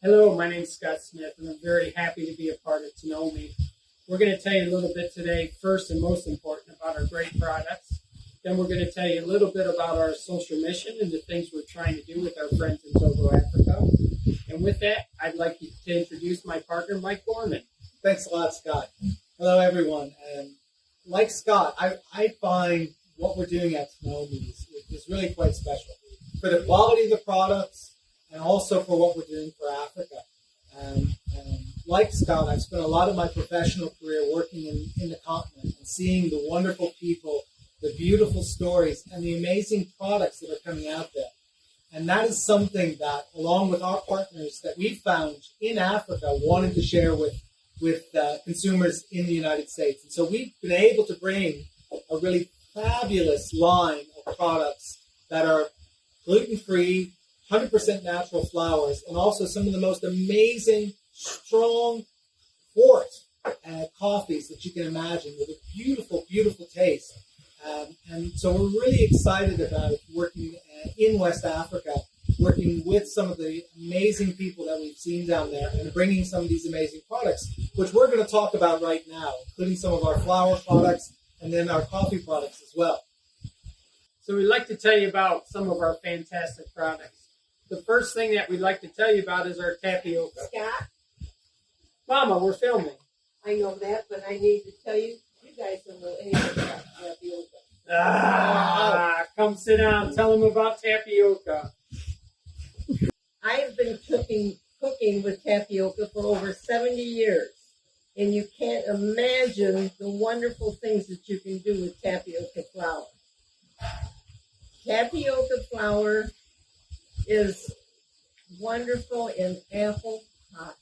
Hello, my name is Scott Smith, and I'm very happy to be a part of Tonomi. We're going to tell you a little bit today, first and most important, about our great products. Then we're going to tell you a little bit about our social mission and the things we're trying to do with our friends in Togo, Africa. And with that, I'd like to introduce my partner, Mike Gorman. Thanks a lot, Scott. Hello, everyone. Like Scott, I find what we're doing at Tonomi is really quite special for the quality of the products and also for what we're doing for Africa. Like Scott, I've spent a lot of my professional career working in the continent and seeing the wonderful people, the beautiful stories, and the amazing products that are coming out there. And that is something that, along with our partners that we've found in Africa, wanted to share with consumers in the United States. And so we've been able to bring a really fabulous line of products that are gluten-free, 100% natural flours, and also some of the most amazing, strong port coffees that you can imagine with a beautiful, beautiful taste. And so we're really excited about working in West Africa, working with some of the amazing people that we've seen down there and bringing some of these amazing products, which we're going to talk about right now, including some of our flour products and then our coffee products as well. So we'd like to tell you about some of our fantastic products. The first thing that we'd like to tell you about is our tapioca. Scott, Mama, we're filming. I know that, but I need to tell you, you guys don't know anything about tapioca. Come sit down. Tell them about tapioca. I have been cooking with tapioca for over 70 years, and you can't imagine the wonderful things that you can do with tapioca flour. Tapioca flour is wonderful in apple pie.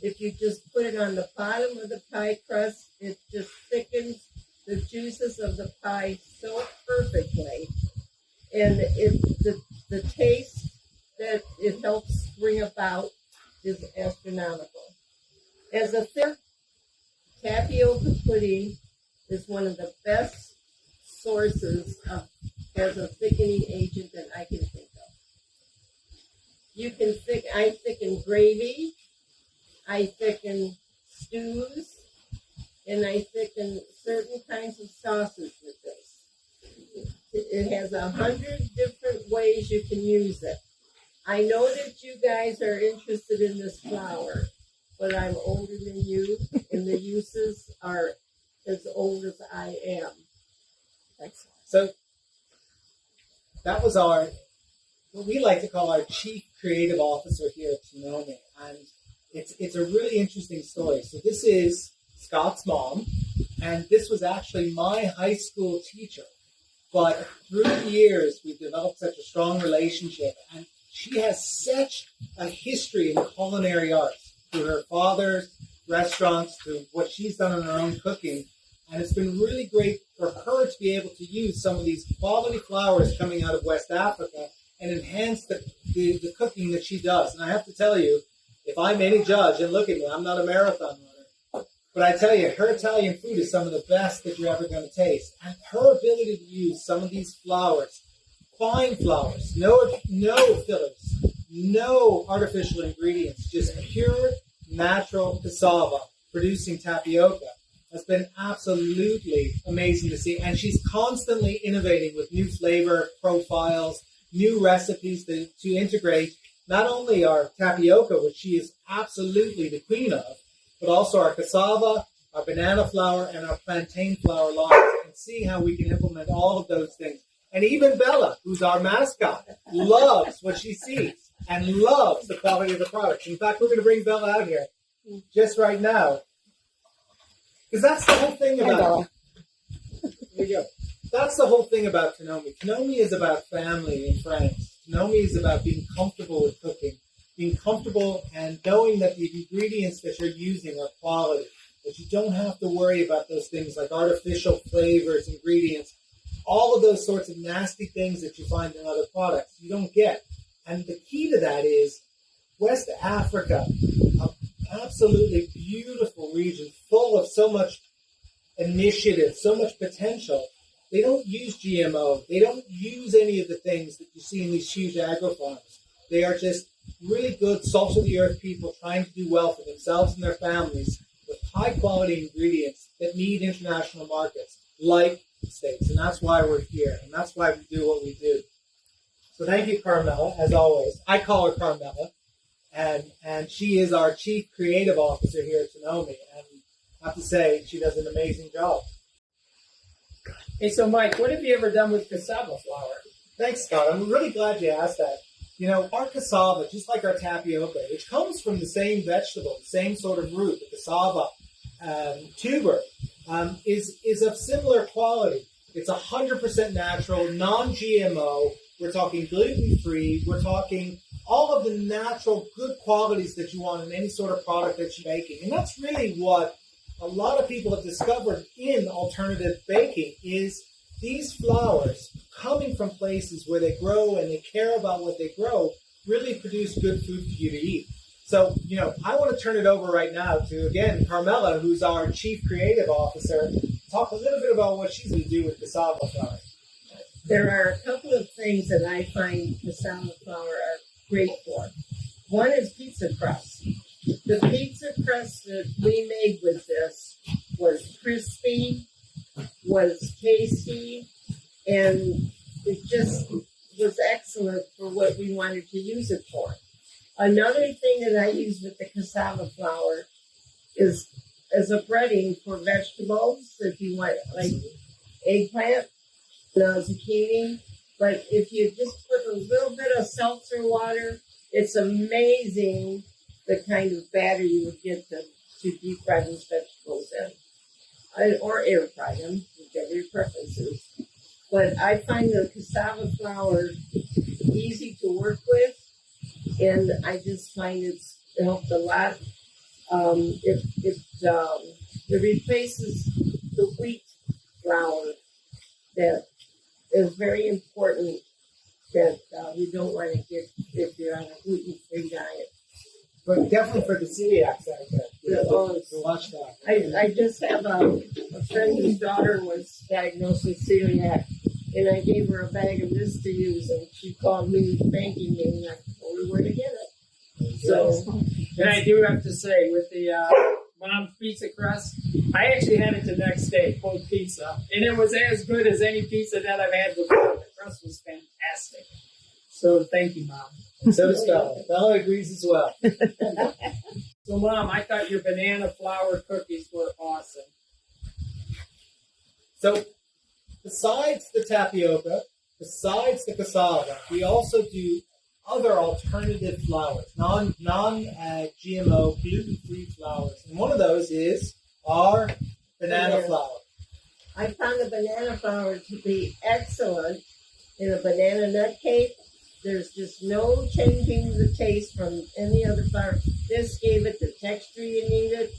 If you just put it on the bottom of the pie crust, it just thickens the juices of the pie so perfectly. And the taste that it helps bring about is astronomical. As a third, tapioca pudding is one of the best sources as a thickening agent that I can think of. I thicken gravy, I thicken stews, and I thicken certain kinds of sauces with this. It has 100 different ways you can use it. I know that you guys are interested in this flour, but I'm older than you, and the uses are as old as I am. Excellent. So that was what we like to call our chief creative officer here at Tonomi, and it's a really interesting story. So this is Scott's mom, and this was actually my high school teacher. But through the years, we've developed such a strong relationship, and she has such a history in culinary arts, through her father's restaurants, to what she's done in her own cooking. And it's been really great for her to be able to use some of these quality flours coming out of West Africa and enhance the cooking that she does. And I have to tell you, if I'm any judge, and look at me, I'm not a marathon runner, but I tell you, her Italian food is some of the best that you're ever going to taste. And her ability to use some of these flours, fine flours, no fillers, no artificial ingredients, just pure natural cassava producing tapioca, has been absolutely amazing to see. And she's constantly innovating with new flavor profiles, new recipes to integrate not only our tapioca, which she is absolutely the queen of, but also our cassava, our banana flour, and our plantain flour lines, and seeing how we can implement all of those things. And even Bella, who's our mascot, loves what she sees and loves the quality of the products. In fact, we're going to bring Bella out here just right now, because that's the whole thing about it. There you go. That's the whole thing about Tonomi. Tonomi is about family and friends. Tonomi is about being comfortable with cooking, being comfortable and knowing that the ingredients that you're using are quality, that you don't have to worry about those things like artificial flavors, ingredients, all of those sorts of nasty things that you find in other products. You don't get. And the key to that is West Africa, an absolutely beautiful region full of so much initiative, so much potential. They don't use GMO. They don't use any of the things that you see in these huge agro farms. They are just really good, salt-of-the-earth people trying to do well for themselves and their families with high-quality ingredients that need international markets, like the States. And that's why we're here, and that's why we do what we do. So thank you, Carmela, as always. I call her Carmela, and she is our Chief Creative Officer here at Tonomi, and I have to say, she does an amazing job. Hey, so Mike, what have you ever done with cassava flour? Thanks, Scott. I'm really glad you asked that. You know, our cassava, just like our tapioca, which comes from the same vegetable, the same sort of root, the cassava tuber, is of similar quality. It's 100% natural, non-GMO. We're talking gluten-free. We're talking all of the natural good qualities that you want in any sort of product that you're baking. And that's really what a lot of people have discovered in alternative baking is these flours coming from places where they grow and they care about what they grow really produce good food for you to eat. So, you know, I want to turn it over right now to, again, Carmela, who's our Chief Creative Officer, talk a little bit about what she's going to do with cassava flour. There are a couple of things that I find cassava flour are great for. One is pizza crust. The pizza crust that we made with this was crispy, was tasty, and it just was excellent for what we wanted to use it for. Another thing that I use with the cassava flour is as a breading for vegetables, if you want, like eggplant, zucchini. But if you just put a little bit of seltzer water, it's amazing the kind of batter you would get to deep fry those vegetables in. Or air fry them, whichever your preference is. But I find the cassava flour easy to work with, and I just find it helped a lot. It replaces the wheat flour that is very important that you don't want to get if you're on a gluten-free diet. But definitely for the celiacs out there. So watch that. I just have a friend whose daughter was diagnosed with celiac, and I gave her a bag of this to use, and she called me thanking me, and I told her where to get it. So, and I do have to say, with the mom's pizza crust, I actually had it the next day, cold pizza, and it was as good as any pizza that I've had before. The crust was fantastic. So thank you, Mom. And so does Bella. Bella agrees as well. So, Mom, I thought your banana flour cookies were awesome. So, besides the tapioca, besides the cassava, we also do other alternative flours, non-GMO, gluten-free flours. And one of those is our banana flour. I found the banana flour to be excellent in a banana nut cake. There's just no changing the taste from any other flour. This gave it the texture you needed.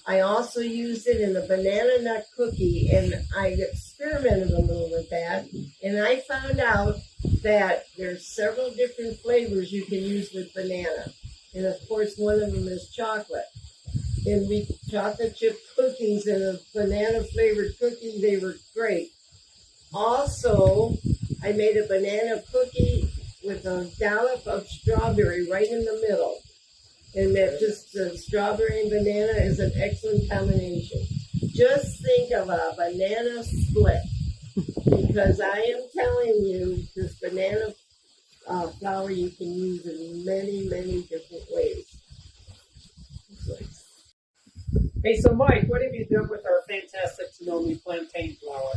I also used it in a banana nut cookie, and I experimented a little with that. And I found out that there's several different flavors you can use with banana. And of course, one of them is chocolate. And we chocolate chip cookies and a banana flavored cookie, they were great. Also, I made a banana cookie with a dollop of strawberry right in the middle. And that just the strawberry and banana is an excellent combination. Just think of a banana split. Because I am telling you, this banana flour you can use in many, many different ways. Hey, so Mike, what have you done with our fantastic Tonomi plantain flour?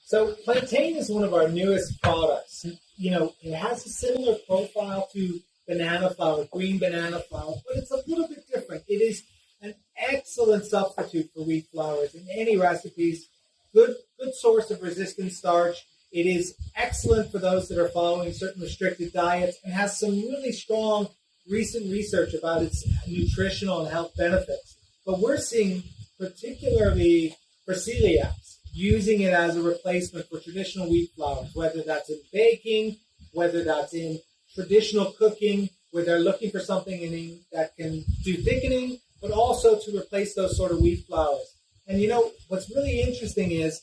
So plantain is one of our newest products. You know, it has a similar profile to banana flour, green banana flour, but it's a little bit different. It is an excellent substitute for wheat flours in any recipes. Good source of resistant starch. It is excellent for those that are following certain restricted diets and has some really strong recent research about its nutritional and health benefits. But we're seeing, particularly for celiacs, using it as a replacement for traditional wheat flours, whether that's in baking, whether that's in traditional cooking, where they're looking for something that can do thickening, but also to replace those sort of wheat flours. And you know, what's really interesting is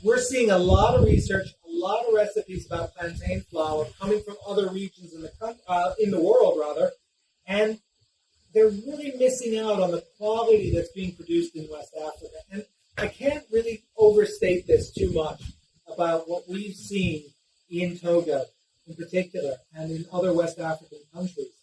we're seeing a lot of research, a lot of recipes about plantain flour coming from other regions in the world, rather, and they're really missing out on the quality that's being produced in West Africa. And I can't really overstate this too much about what we've seen in Togo in particular and in other West African countries.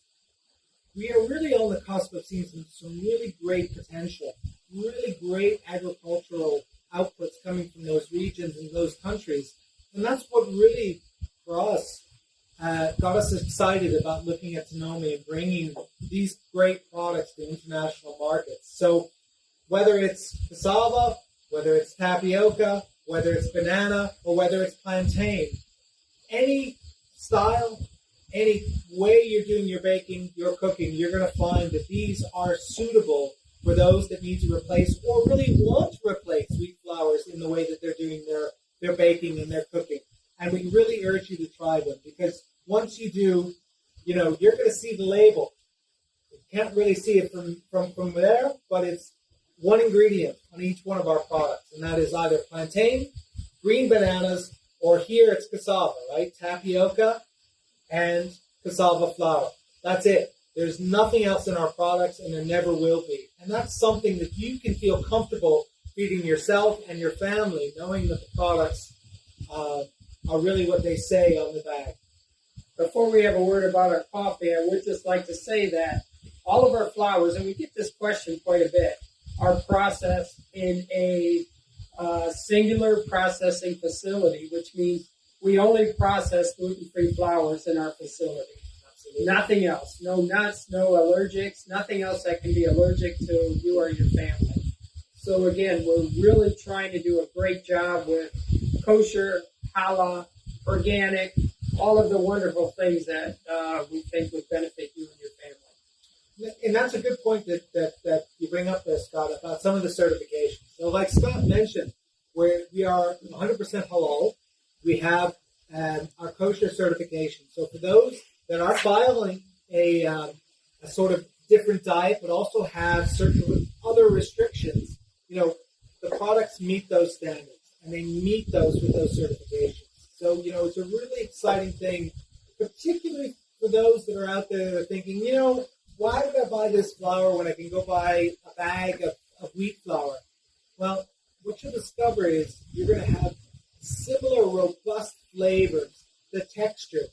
We are really on the cusp of seeing some really great potential, really great agricultural outputs coming from those regions and those countries. And that's what really, for us, got us excited about looking at Tonomi and bringing these great products to international markets. So whether it's cassava, whether it's tapioca, whether it's banana, or whether it's plantain, any style, any way you're doing your baking, your cooking, you're going to find that these are suitable for those that need to replace or really want to replace wheat flours in the way that they're doing their baking and their cooking. And we really urge you to try them, because once you do, you're going to see the label. You can't really see it from there, but it's one ingredient on each one of our products, and that is either plantain, green bananas, or here it's cassava, right? Tapioca and cassava flour. That's it. There's nothing else in our products, and there never will be. And that's something that you can feel comfortable feeding yourself and your family, knowing that the products are really what they say on the bag. Before we have a word about our coffee, I would just like to say that all of our flours, and we get this question quite a bit, are processed in a singular processing facility, which means we only process gluten-free flours in our facility. Absolutely. Nothing else. No nuts, no allergics, nothing else that can be allergic to you or your family. So again, we're really trying to do a great job with kosher, halal, organic, all of the wonderful things that we think would benefit you and your family. And that's a good point that you bring up there, Scott, about some of the certifications. So like Scott mentioned, we are 100% halal. We have our kosher certification. So for those that are following a sort of different diet, but also have certain other restrictions, the products meet those standards, and they meet those with those certifications. So, it's a really exciting thing, particularly for those that are out there that are thinking, why would I buy this flour when I can go buy a bag of wheat flour? Well, what you'll discover is you're going to have similar robust flavors, the texture,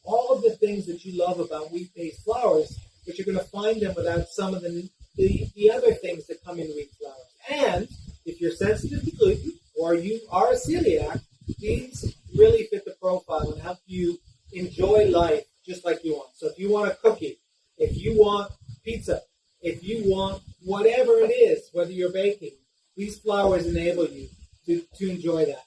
all of the things that you love about wheat-based flours, but you're going to find them without some of the other things that come in wheat flours. And if you're sensitive to gluten or you are a celiac, these really fit the profile and help you enjoy life just like you want. So if you want a cookie, if you want pizza, if you want whatever it is, whether you're baking, these flours enable you to enjoy that.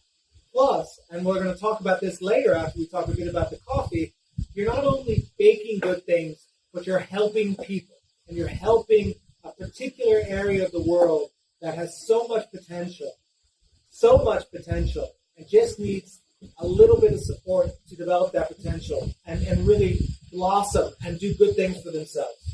Plus, and we're going to talk about this later after we talk a bit about the coffee, you're not only baking good things, but you're helping people. And you're helping a particular area of the world that has so much potential, and just needs a little bit of support to develop that potential and really blossom and do good things for themselves.